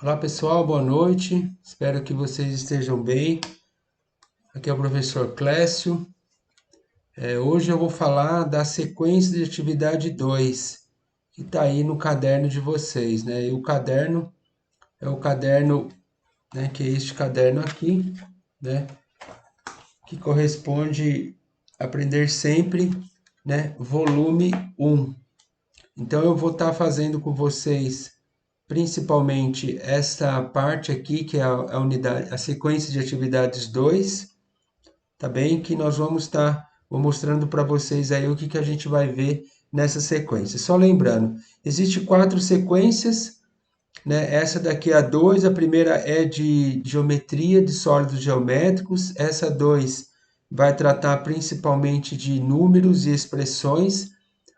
Olá pessoal, boa noite. Espero que vocês estejam bem. Aqui é o professor Clécio. Hoje eu vou falar da sequência de atividade 2, que está aí no caderno de vocês, né? E o caderno é o caderno, né, que é este caderno aqui, né? Que corresponde a Aprender Sempre, né? Volume 1. Então eu vou estar fazendo com vocês principalmente essa parte aqui, que é a unidade, a sequência de atividades 2, tá bem? Que nós vamos estar mostrando para vocês aí o que a gente vai ver nessa sequência. Só lembrando, existe 4 sequências, né? Essa daqui é a 2, a primeira é de geometria de sólidos geométricos, essa 2 vai tratar principalmente de números e expressões,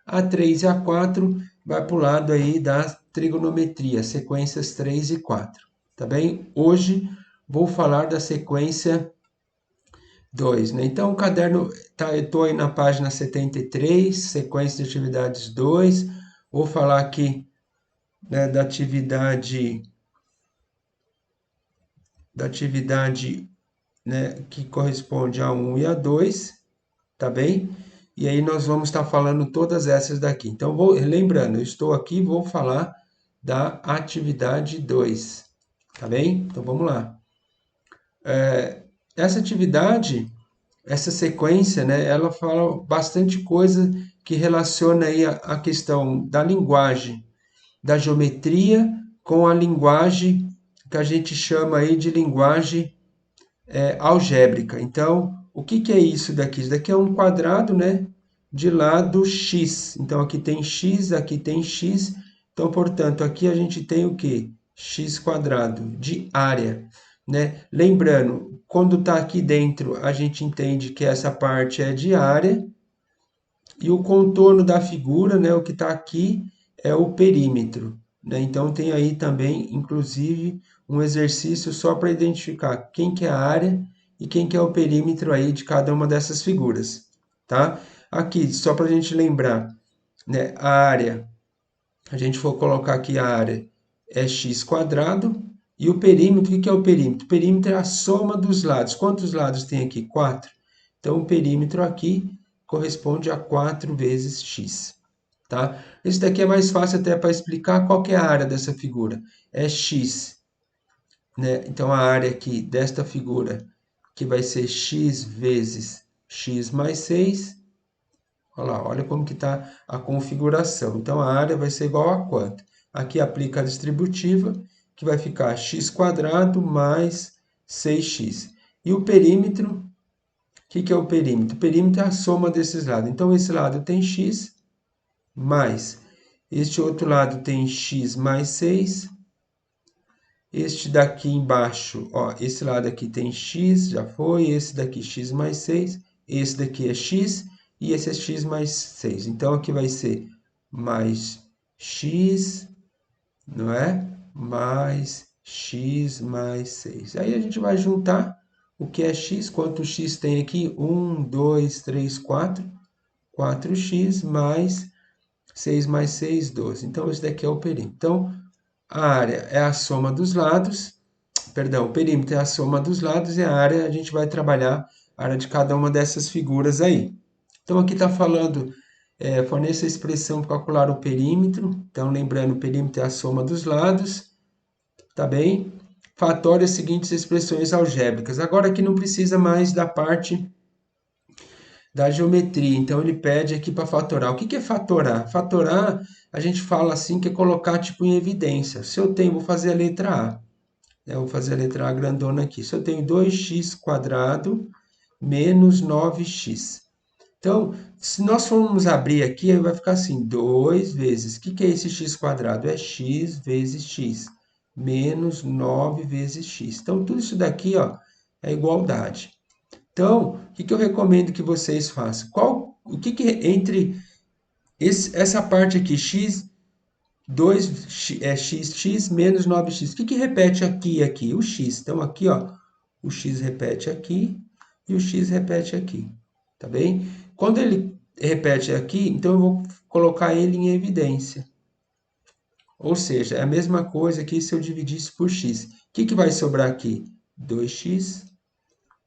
a 3 e a 4 vai para o lado aí da trigonometria, sequências 3 e 4, tá bem? Hoje vou falar da sequência 2, né? Então, o caderno, eu estou aí na página 73, sequência de atividades 2. Vou falar aqui, né, da atividade, né, que corresponde a 1 e a 2, tá bem? E aí nós vamos estar falando todas essas daqui. Então, lembrando, eu estou aqui, vou falar da atividade 2, tá bem? Então, vamos lá. Essa atividade, essa sequência, né, ela fala bastante coisa que relaciona aí a questão da linguagem, da geometria com a linguagem que a gente chama aí de linguagem algébrica. Então, o que é isso daqui? Isso daqui é um quadrado, né, de lado x. Então, aqui tem x, aqui tem x. Então, portanto, aqui a gente tem o quê? X quadrado de área, né? Lembrando, quando está aqui dentro, a gente entende que essa parte é de área. E o contorno da figura, né, o que está aqui, é o perímetro, né? Então, tem aí também, inclusive, um exercício só para identificar quem que é a área e quem que é o perímetro aí de cada uma dessas figuras, tá? Aqui, só para a gente lembrar, né, a área, a gente for colocar aqui a área é x quadrado, e o perímetro, o que é o perímetro? O perímetro é a soma dos lados. Quantos lados tem aqui? 4. Então, o perímetro aqui corresponde a 4 vezes x, tá? Esse daqui é mais fácil até para explicar qual que é a área dessa figura. É x, né? Então, a área aqui desta figura, que vai ser x vezes x mais 6. Olha lá, olha como que está a configuração. Então, a área vai ser igual a quanto? Aqui aplica a distributiva, que vai ficar x quadrado mais 6x. E o perímetro, o que é o perímetro? O perímetro é a soma desses lados. Então, esse lado tem x, mais este outro lado tem x mais 6. Este daqui embaixo, ó, esse lado aqui tem x, já foi. Esse daqui x mais 6. Esse daqui é x e esse é x mais 6. Então, aqui vai ser mais x, não é? Mais x mais 6. Aí a gente vai juntar o que é x, quanto x tem aqui? 1, 2, 3, 4. 4x mais 6 mais 6, 12. Então, esse daqui é o perímetro. Então, a área é a soma dos lados, perdão, o perímetro é a soma dos lados e a área a gente vai trabalhar a área de cada uma dessas figuras aí. Então, aqui está falando, forneça a expressão para calcular o perímetro. Então, lembrando, o perímetro é a soma dos lados, tá bem? Fatório as seguintes expressões algébricas. Agora aqui não precisa mais da parte da geometria. Então, ele pede aqui para fatorar. O que é fatorar? Fatorar, a gente fala assim, que é colocar tipo em evidência. Se eu tenho, vou fazer a letra A. Né? Eu vou fazer a letra A grandona aqui. Se eu tenho 2x quadrado menos 9x. Então, se nós formos abrir aqui, vai ficar assim, 2 vezes, o que é esse x quadrado? É x vezes x, menos 9 vezes x. Então, tudo isso daqui, ó, é igualdade. Então, o que eu recomendo que vocês façam? O que entre essa parte aqui, x, 2 é x menos 9x. O que repete aqui e aqui? O x. Então, aqui, ó, o x repete aqui e o x repete aqui. Tá bem? Quando ele repete aqui, então eu vou colocar ele em evidência. Ou seja, é a mesma coisa que se eu dividisse por x. O que vai sobrar aqui? 2x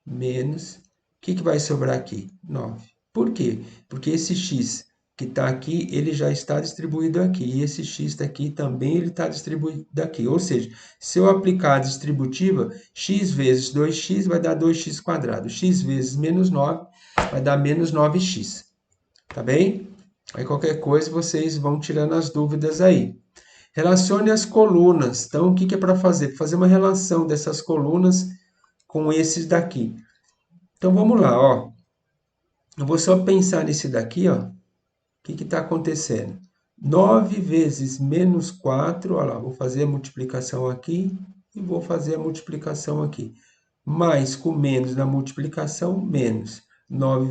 menos... O que vai sobrar aqui? 9. Por quê? Porque esse x que está aqui, ele já está distribuído aqui. E esse x daqui também ele está distribuído aqui. Ou seja, se eu aplicar a distributiva, x vezes 2x vai dar 2x quadrado. X vezes menos 9 vai dar menos 9x. Tá bem? Aí qualquer coisa vocês vão tirando as dúvidas aí. Relacione as colunas. Então, o que é para fazer? Fazer uma relação dessas colunas com esses daqui. Então, vamos lá, ó. Eu vou só pensar nesse daqui, ó. O que está acontecendo? 9 vezes menos 4, olha lá, vou fazer a multiplicação aqui e vou fazer a multiplicação aqui. Mais com menos na multiplicação, menos. 9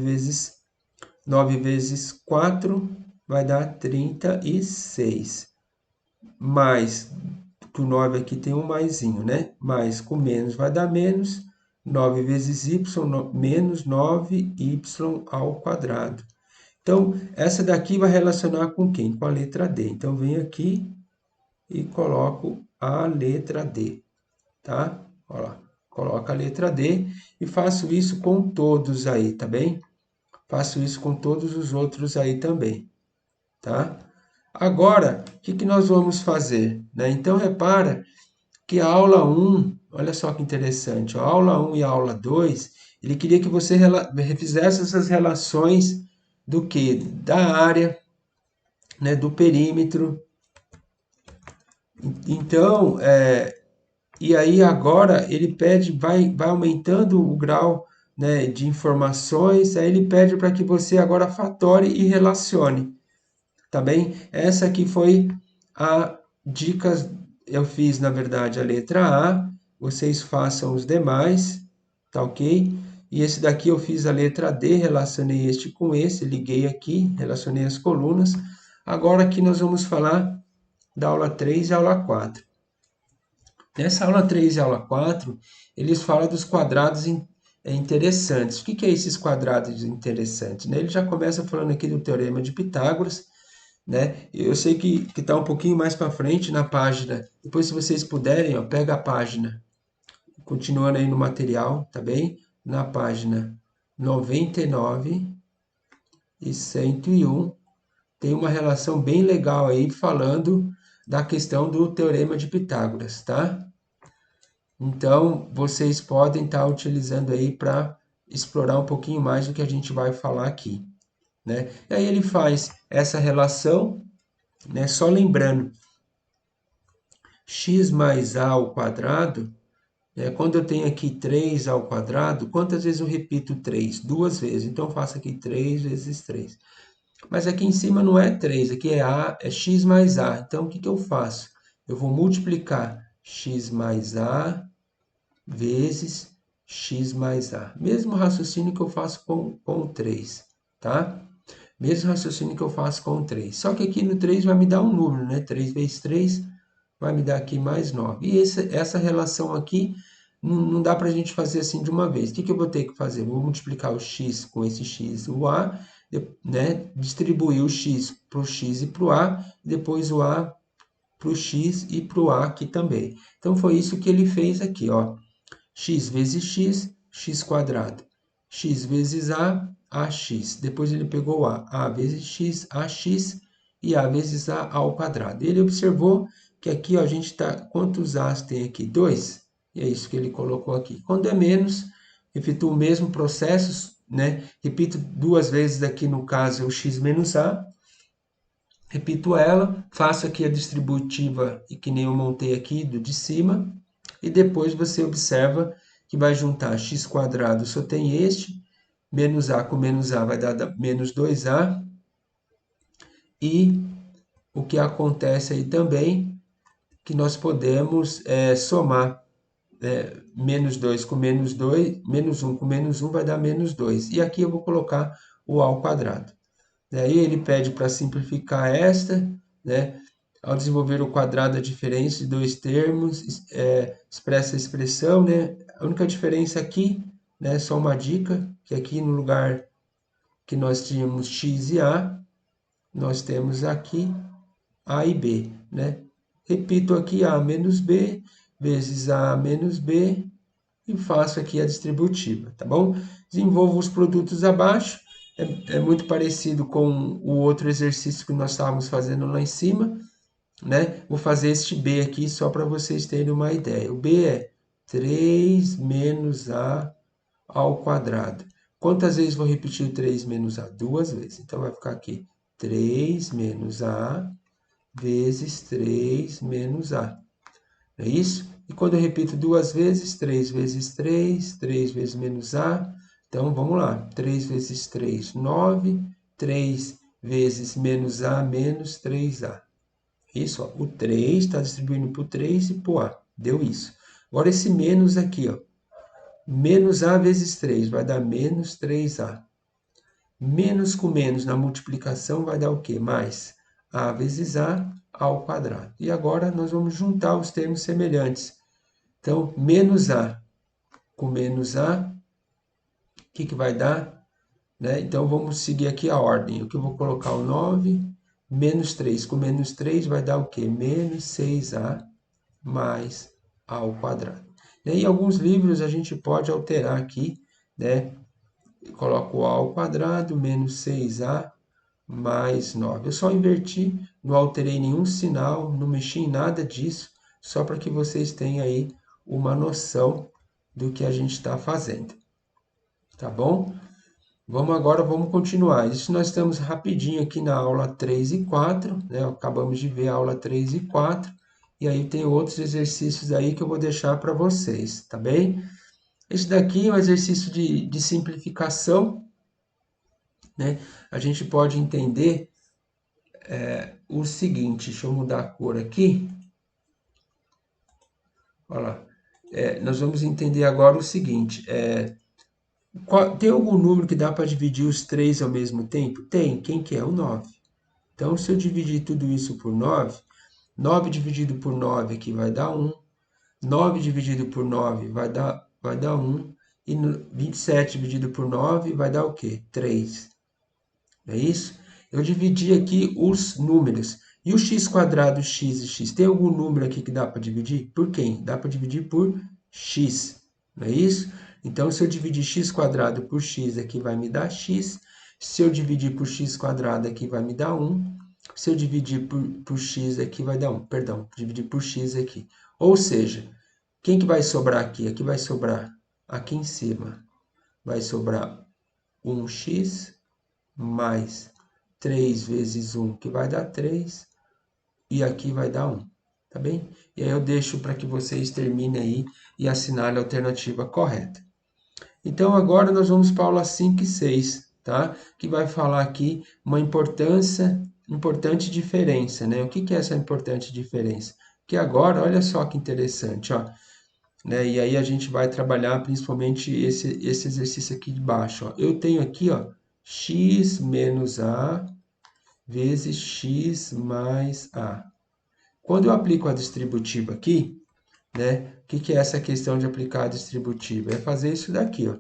vezes 4 vai dar 36. Mais, que o 9 aqui tem um maisinho, né? Mais com menos vai dar menos. 9 vezes y, menos 9y ao quadrado. Então, essa daqui vai relacionar com quem? Com a letra D. Então, venho aqui e coloco a letra D, tá? Olha lá, coloco a letra D e faço isso com todos aí, tá bem? Faço isso com todos os outros aí também, tá? Agora, o que nós vamos fazer? Né? Então, repara que a aula 1, olha só que interessante, a aula 1 e a aula 2, ele queria que você fizesse essas relações do que? Da área, né? Do perímetro. Então, e aí agora ele pede, vai aumentando o grau, né, de informações, aí ele pede para que você agora fatore e relacione. Tá bem? Essa aqui foi a dicas, eu fiz na verdade a letra A, vocês façam os demais, tá ok? E esse daqui eu fiz a letra D, relacionei este com esse, liguei aqui, relacionei as colunas. Agora aqui nós vamos falar da aula 3 e aula 4. Nessa aula 3 e aula 4, eles falam dos quadrados interessantes. O que é esses quadrados interessantes? Né? Ele já começa falando aqui do Teorema de Pitágoras, né? Eu sei que está um pouquinho mais para frente na página. Depois, se vocês puderem, ó, pega a página, continuando aí no material, tá bem? Na página 99 e 101, tem uma relação bem legal aí falando da questão do Teorema de Pitágoras, tá? Então, vocês podem estar utilizando aí para explorar um pouquinho mais do que a gente vai falar aqui, né? E aí ele faz essa relação, né? Só lembrando, x mais a ao quadrado, né? Quando eu tenho aqui 3 ao quadrado, quantas vezes eu repito 3? 2 vezes. Então, eu faço aqui 3 vezes 3. Mas aqui em cima não é 3, aqui é a, é x mais a. Então, o que eu faço? Eu vou multiplicar x mais a vezes x mais a. Mesmo raciocínio que eu faço com o 3, tá? Mesmo raciocínio que eu faço com o 3. Só que aqui no 3 vai me dar um número, né? 3 vezes 3 vai me dar aqui mais 9. E essa relação aqui não dá para a gente fazer assim de uma vez. O que eu vou ter que fazer? Vou multiplicar o x com esse x, o a, né? Distribuir o x para o x e para o a, e depois o a para o x e para o a aqui também. Então, foi isso que ele fez aqui, ó. X vezes x, x quadrado. X vezes a, ax. Depois ele pegou a vezes x, ax, e a vezes a ao quadrado. Ele observou que aqui, ó, a gente está... Quantos a's tem aqui? 2. E é isso que ele colocou aqui. Quando é menos, repito o mesmo processo, né? Repito duas vezes aqui, no caso, o x menos a. Repito ela, faço aqui a distributiva, e que nem eu montei aqui, do de cima. E depois você observa que vai juntar x quadrado, só tem este, menos a com menos a vai dar menos 2a. E o que acontece aí também, que nós podemos somar menos 2 com menos 2, menos 1 com menos 1 vai dar menos 2. E aqui eu vou colocar o a ao quadrado. Aí ele pede para simplificar esta, né? Ao desenvolver o quadrado, a diferença de dois termos, expressa a expressão, né? A única diferença aqui, né? Só uma dica, que aqui no lugar que nós tínhamos x e a, nós temos aqui a e b, né? repito aqui A menos B, vezes A menos B, e faço aqui a distributiva, tá bom? Desenvolvo os produtos abaixo, é muito parecido com o outro exercício que nós estávamos fazendo lá em cima, né? Vou fazer este B aqui só para vocês terem uma ideia. O B é 3 menos A ao quadrado. Quantas vezes vou repetir o 3 menos A? 2 vezes. Então, vai ficar aqui 3 menos A vezes 3 menos A. Não é isso? E quando eu repito 2 vezes, 3 vezes 3, 3 vezes menos A. Então, vamos lá. 3 vezes 3, 9. 3 vezes menos A, menos 3A. Isso, ó, o 3 está distribuindo para o 3 e para o A. Deu isso. Agora, esse menos aqui, ó. Menos A vezes 3 vai dar menos 3A. Menos com menos na multiplicação vai dar o quê? Mais A vezes A ao quadrado. E agora nós vamos juntar os termos semelhantes. Então, menos A com menos A, o que vai dar? Né? Então, vamos seguir aqui a ordem. Aqui eu vou colocar o 9, menos 3 com menos 3 vai dar o quê? Menos 6A mais A ao quadrado. Em alguns livros a gente pode alterar aqui, né? Coloco A ao quadrado menos 6A mais 9. Eu só inverti, não alterei nenhum sinal, não mexi em nada disso, só para que vocês tenham aí uma noção do que a gente está fazendo. Tá bom? Vamos continuar. Isso nós estamos rapidinho aqui na aula 3 e 4, né? Acabamos de ver a aula 3 e 4, e aí tem outros exercícios aí que eu vou deixar para vocês, tá bem? Esse daqui é um exercício de simplificação, né? A gente pode entender o seguinte, deixa eu mudar a cor aqui. Olha lá. Nós vamos entender agora o seguinte, tem algum número que dá para dividir os três ao mesmo tempo? Tem. Quem que é? O 9. Então, se eu dividir tudo isso por 9, 9 dividido por 9 aqui vai dar 1. 9 dividido por 9 vai dar 1. E 27 dividido por 9 vai dar o quê? 3. Não é isso? Eu dividi aqui os números. E o x quadrado, x e x, tem algum número aqui que dá para dividir? Por quem? Dá para dividir por x. Não é isso? Então, se eu dividir x quadrado por x, aqui vai me dar x. Se eu dividir por x quadrado, aqui vai me dar 1. Se eu dividir por x, aqui vai dar 1. Perdão, dividir por x aqui. Ou seja, quem que vai sobrar aqui? Aqui vai sobrar, aqui em cima, vai sobrar 1x mais 3 vezes 1, que vai dar 3, e aqui vai dar 1, tá bem? E aí eu deixo para que vocês terminem aí e assinalem a alternativa correta. Então, agora nós vamos para a aula 5 e 6, tá? Que vai falar aqui uma importante diferença, né? O que é essa importante diferença? Que agora, olha só que interessante, ó. Né? E aí a gente vai trabalhar principalmente esse exercício aqui de baixo, ó. Eu tenho aqui, ó, x menos A vezes x mais A. Quando eu aplico a distributiva aqui, né? O que é essa questão de aplicar a distributiva? É fazer isso daqui, ó.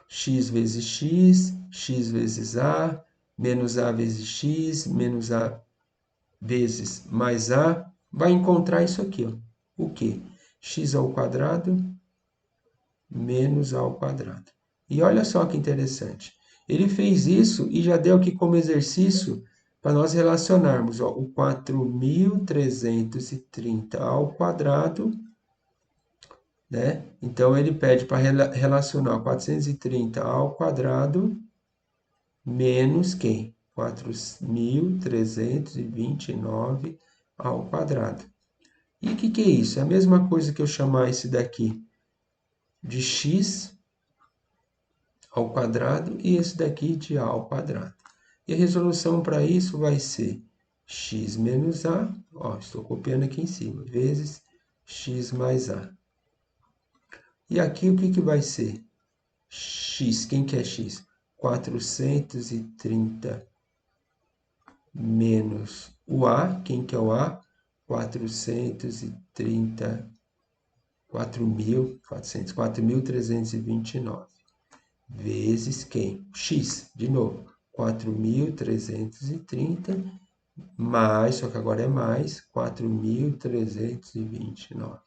X vezes x, x vezes A, menos A vezes x, menos A vezes mais A, vai encontrar isso aqui, ó. O quê? X ao quadrado menos A ao quadrado. E olha só que interessante. Ele fez isso e já deu aqui como exercício para nós relacionarmos, ó, o 4.330 ao quadrado, né? Então, ele pede para relacionar 430 ao quadrado menos quem? 4.329 ao quadrado. E o que é isso? É a mesma coisa que eu chamar esse daqui de x ao quadrado e esse daqui de A ao quadrado. E a resolução para isso vai ser x menos A, ó, estou copiando aqui em cima, vezes x mais A. E aqui o que vai ser? X, quem que é x? 430 menos o A, quem que é o A? 430, 4.329. Vezes quem? X, de novo, 4.330 mais, só que agora é mais, 4.329. Então,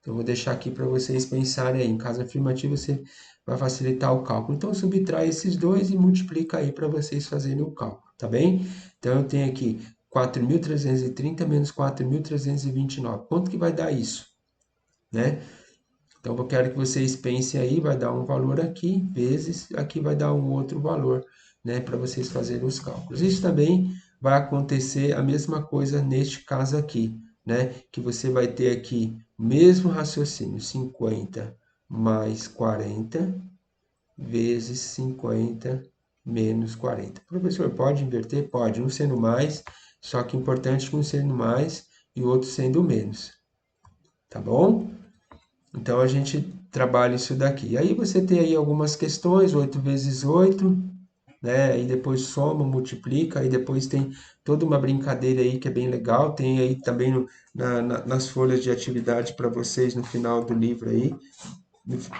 eu vou deixar aqui para vocês pensarem aí. Em caso afirmativo, você vai facilitar o cálculo. Então, subtrai esses dois e multiplica aí para vocês fazerem o cálculo, tá bem? Então, eu tenho aqui 4.330 menos 4.329. Quanto que vai dar isso? Né? Então, eu quero que vocês pensem aí, vai dar um valor aqui, vezes, aqui vai dar um outro valor, né, para vocês fazerem os cálculos. Isso também vai acontecer a mesma coisa neste caso aqui, né, que você vai ter aqui o mesmo raciocínio, 50 mais 40 vezes 50 menos 40. Professor, pode inverter? Pode, um sendo mais, só que importante que um sendo mais e o outro sendo menos, tá bom? Então a gente trabalha isso daqui. Aí você tem aí algumas questões, 8 vezes 8, né? E depois soma, multiplica, aí depois tem toda uma brincadeira aí que é bem legal. Tem aí também nas folhas de atividade para vocês no final do livro aí,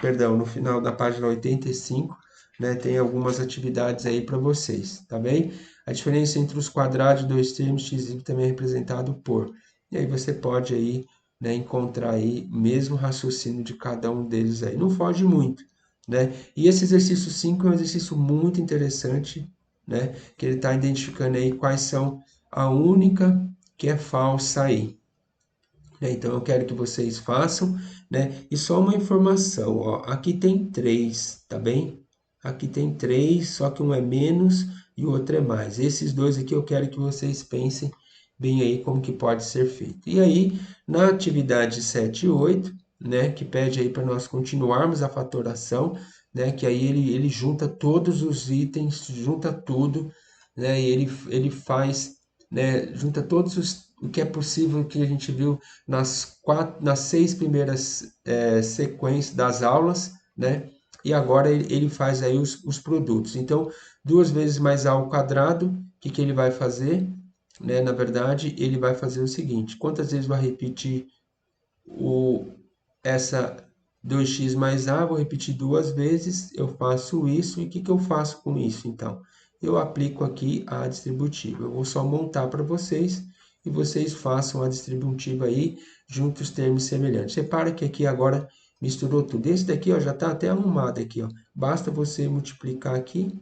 perdão, no final da página 85, né? Tem algumas atividades aí para vocês, tá bem? A diferença entre os quadrados de dois termos x e y também é representado por. E aí você pode aí, né, encontrar aí o mesmo raciocínio de cada um deles aí. Não foge muito, né? E esse exercício 5 é um exercício muito interessante, né? Que ele está identificando aí quais são a única que é falsa aí. Né? Então eu quero que vocês façam, né? E só uma informação, ó, aqui tem três, tá bem? Aqui tem três, só que um é menos e o outro é mais. Esses dois aqui eu quero que vocês pensem bem aí como que pode ser feito. E aí, na atividade 7 e 8, né, que pede aí para nós continuarmos a fatoração, né, que aí ele junta todos os itens, junta tudo, né, e ele faz, né, junta todos o que é possível que a gente viu nas 6 primeiras sequências das aulas, né? E agora ele faz aí os produtos. Então, 2 vezes mais a ao quadrado, o que ele vai fazer? Né? Na verdade, ele vai fazer o seguinte: quantas vezes vai repetir o, essa 2x mais a? Vou repetir duas vezes, eu faço isso, e o que eu faço com isso, então? Eu aplico aqui a distributiva. Eu vou só montar para vocês, e vocês façam a distributiva aí, junto os termos semelhantes. Repara que aqui agora misturou tudo. Esse daqui ó, já está até arrumado aqui. Ó. Basta você multiplicar aqui,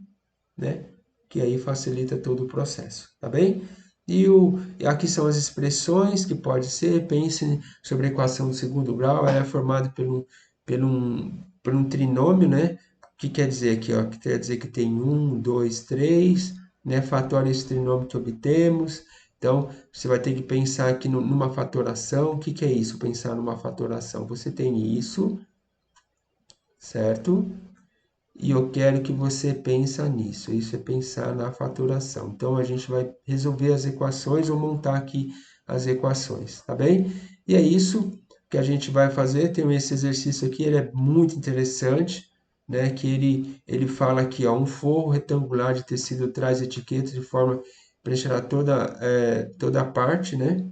né? Que aí facilita todo o processo, tá bem? Aqui são as expressões que pode ser, pense sobre a equação do segundo grau, ela é formada por um trinômio, né? O que quer dizer aqui, ó? Que quer dizer que tem 1, 2, 3, né? Fatora esse trinômio que obtemos. Então, você vai ter que pensar aqui numa fatoração. O que é isso, pensar numa fatoração? Você tem isso, certo? E eu quero que você pense nisso. Isso é pensar na faturação. Então, a gente vai resolver as equações ou montar aqui as equações, tá bem? E é isso que a gente vai fazer. Tem esse exercício aqui, ele é muito interessante, né? Que ele fala aqui, ó, um forro retangular de tecido traz etiquetas de forma preencherá toda a parte, né?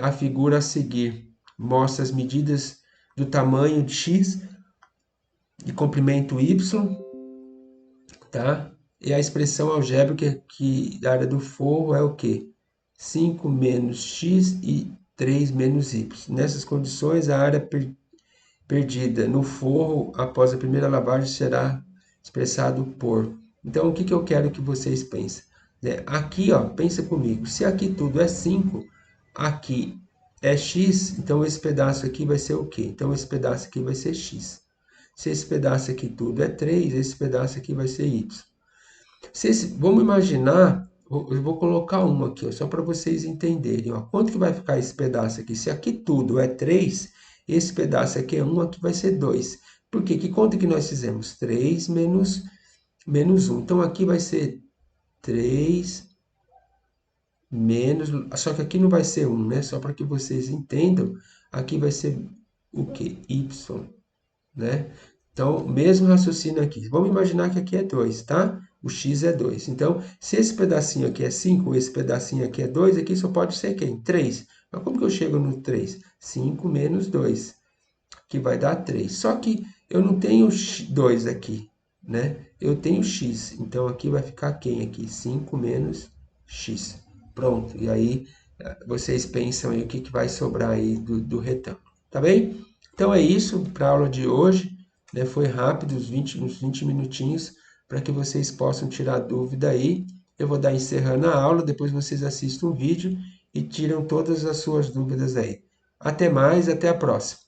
A figura a seguir mostra as medidas do tamanho de x e comprimento y, tá? E a expressão algébrica que da área do forro é o quê? 5 menos x e 3 menos y. Nessas condições, a área perdida no forro após a primeira lavagem será expressado por. Então, o que eu quero que vocês pensem? Aqui, ó, pensa comigo. Se aqui tudo é 5, aqui é x, então esse pedaço aqui vai ser o quê? Então, esse pedaço aqui vai ser x. Se esse pedaço aqui tudo é 3, esse pedaço aqui vai ser y. Vamos imaginar, eu vou colocar um aqui, ó, só para vocês entenderem. Ó, quanto que vai ficar esse pedaço aqui? Se aqui tudo é 3, esse pedaço aqui é 1, aqui vai ser 2. Por quê? Que conta que nós fizemos? 3 menos 1. Então, aqui vai ser 3 menos... Só que aqui não vai ser 1, né? Só para que vocês entendam, aqui vai ser o quê? Y, né? Então, mesmo raciocínio aqui. Vamos imaginar que aqui é 2, tá? O x é 2. Então, se esse pedacinho aqui é 5, esse pedacinho aqui é 2, aqui só pode ser quem? 3. Mas como que eu chego no 3? 5 menos 2, que vai dar 3. Só que eu não tenho 2 aqui, né? Eu tenho x. Então, aqui vai ficar quem aqui? 5 menos x. Pronto, e aí vocês pensam aí o que vai sobrar aí do retângulo, tá bem? Então é isso para a aula de hoje, né? Foi rápido, uns 20 minutinhos, para que vocês possam tirar dúvida aí. Eu vou dar encerrando a aula, depois vocês assistem um vídeo e tiram todas as suas dúvidas aí. Até mais, até a próxima.